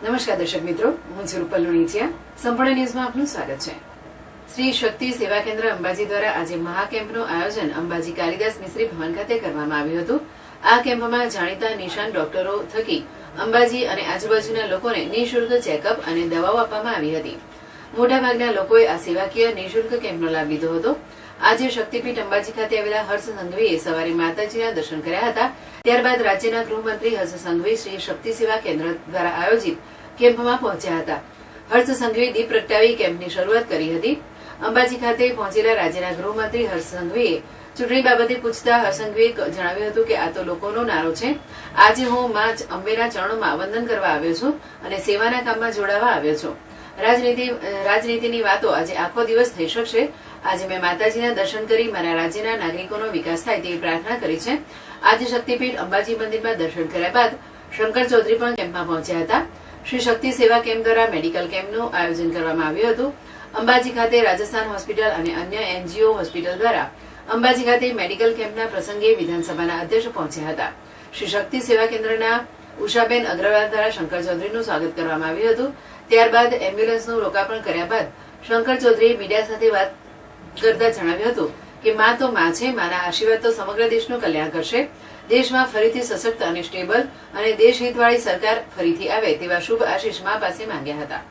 નમસ્કાર દર્શક મિત્રો, હું છું રૂપલ લુણીચિયા. સંપૂર્ણ ન્યૂઝમાં આપનું સ્વાગત છે. શ્રી શક્તિ સેવા કેન્દ્ર અંબાજી દ્વારા આજે મહાકેમ્પનું આયોજન અંબાજી કાલિદાસ મિસ્ત્રી ભવન ખાતે કરવામાં આવ્યું હતું. આ કેમ્પમાં જાણીતા નિષ્ણાત ડોક્ટરો થકી અંબાજી અને આજુબાજુના લોકોને નિઃશુલ્ક ચેકઅપ અને દવાઓ આપવામાં આવી હતી. મોટાભાગના લોકોએ આ સેવાકીય નિઃશુલ્ક કેમ્પનો લાભ લીધો હતો. આજે શક્તિપીઠ અંબાજી ખાતે આવેલા હર્ષ સંઘવીએ સવારે માતાજીના દર્શન કર્યા હતા. ત્યારબાદ રાજ્યના ગૃહમંત્રી હર્ષ સંઘવી શ્રી શક્તિ સેવા કેન્દ્ર દ્વારા આયોજિત કેમ્પમાં પહોંચ્યા હતા. હર્ષ સંઘવી દીપ પ્રગટાવી કેમ્પની શરૂઆત કરી હતી. અંબાજી ખાતે પહોંચેલા રાજ્યના ગૃહમંત્રી હર્ષ સંઘવીએ ચૂંટણી બાબતે પૂછતા હર્ષ સંઘવીએ જણાવ્યું હતું કે આ તો લોકોનો નારો છે. આજે હું મા અંબેના ચરણોમાં વંદન કરવા આવ્યો છું અને સેવાના કામમાં જોડાવા આવ્યો છું. રાજનીતિની વાતો આજે આખો દિવસ થઈ શકશે. આજે મેં માતાજીના દર્શન કરી મારા રાજ્યના નાગરિકોનો વિકાસ થાય તેવી પ્રાર્થના કરી છે. આજે શક્તિપીઠ અંબાજી મંદિરમાં દર્શન કર્યા બાદ શંકર ચૌધરી પણ કેમ્પમાં પહોંચ્યા હતા. શ્રી શક્તિ સેવા કેમ્પ દ્વારા મેડિકલ કેમ્પનું આયોજન કરવામાં આવ્યું હતું. અંબાજી ખાતે રાજસ્થાન હોસ્પિટલ અને અન્ય એનજીઓ હોસ્પિટલ દ્વારા અંબાજી ખાતે મેડિકલ કેમ્પના પ્રસંગે વિધાનસભાના અધ્યક્ષ પહોંચ્યા હતા. શ્રી શક્તિ સેવા કેન્દ્રના ઉષાબેન અગ્રવાલ દ્વારા શંકર ચૌધરીનું સ્વાગત કરવામાં આવ્યું હતું. ત્યારબાદ એમ્બ્યુલન્સનું લોકાર્પણ કર્યા બાદ શંકર ચૌધરીએ મીડિયા સાથે વાત કરતા જણાવ્યું હતું કે મા તો મા છે, માના આશીર્વાદ તો સમગ્ર દેશનું કલ્યાણ કરશે. દેશમાં ફરીથી સશક્ત અને સ્ટેબલ અને દેશહિતવાળી સરકાર ફરીથી આવે તેવા શુભ આશીષ મા પાસે માંગ્યા હતા.